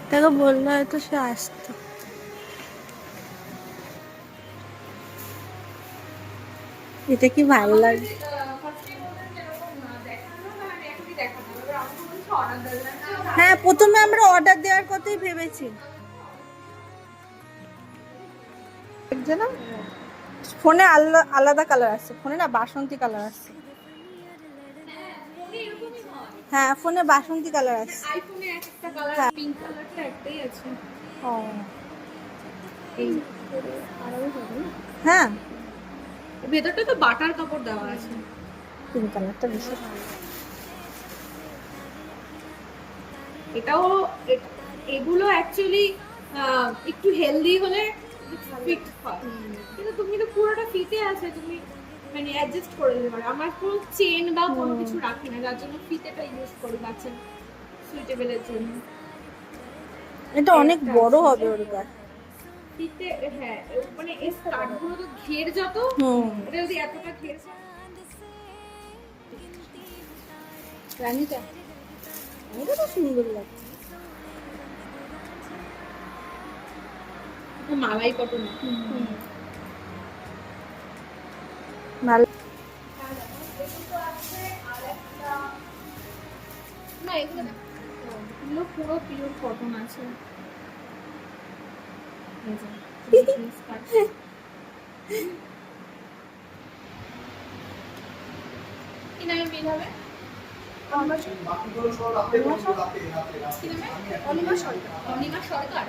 তাকে বললে হয়তো সে আসতো। এটা কি ভালো লাগে। হ্যাঁ, প্রথমে আমরা অর্ডার দেওয়ার কথাই ভেবেছি। না, ফোনে আলাদা কালার আছে, ফোনে না বাসন্তী কালার আছে। হ্যাঁ, ফোনে বাসন্তী কালার আছে। আইফোনে একটা কালার, পিঙ্ক কালারটা একটাই আছে। ও এই হ্যাঁ, ভেতরটা তো বাটার কাপড় দেওয়া আছে। পিঙ্ক কালারটা বেশি ভালো। এটাও এগুলো অ্যাকচুয়ালি একটু হেলদি হলে ফিট হয়, কিন্তু তুমি তো পুরোটা ফিটে আছে, তুমি মানে অ্যাডজাস্ট করে দিতে পারো। আমার কোনো চেন বা কোনো কিছু রাখি না, যার জন্য ফিতেটা ইউজ করি বাচ্চার সুইটেবলের জন্য। এটা অনেক বড় হবে ওর গায়ে। ফিতে হ্যাঁ, মানে এই স্কার্টগুলো তো ঘের যত, এটা যদি এতটা ঘের রানীটা এটা তো সুন্দর লাগছে। মালাই কটন ভালো। না, এগুলো পুরো পিওর কটন আছে। কি নামে বিল হবে? অনিমা সরকার।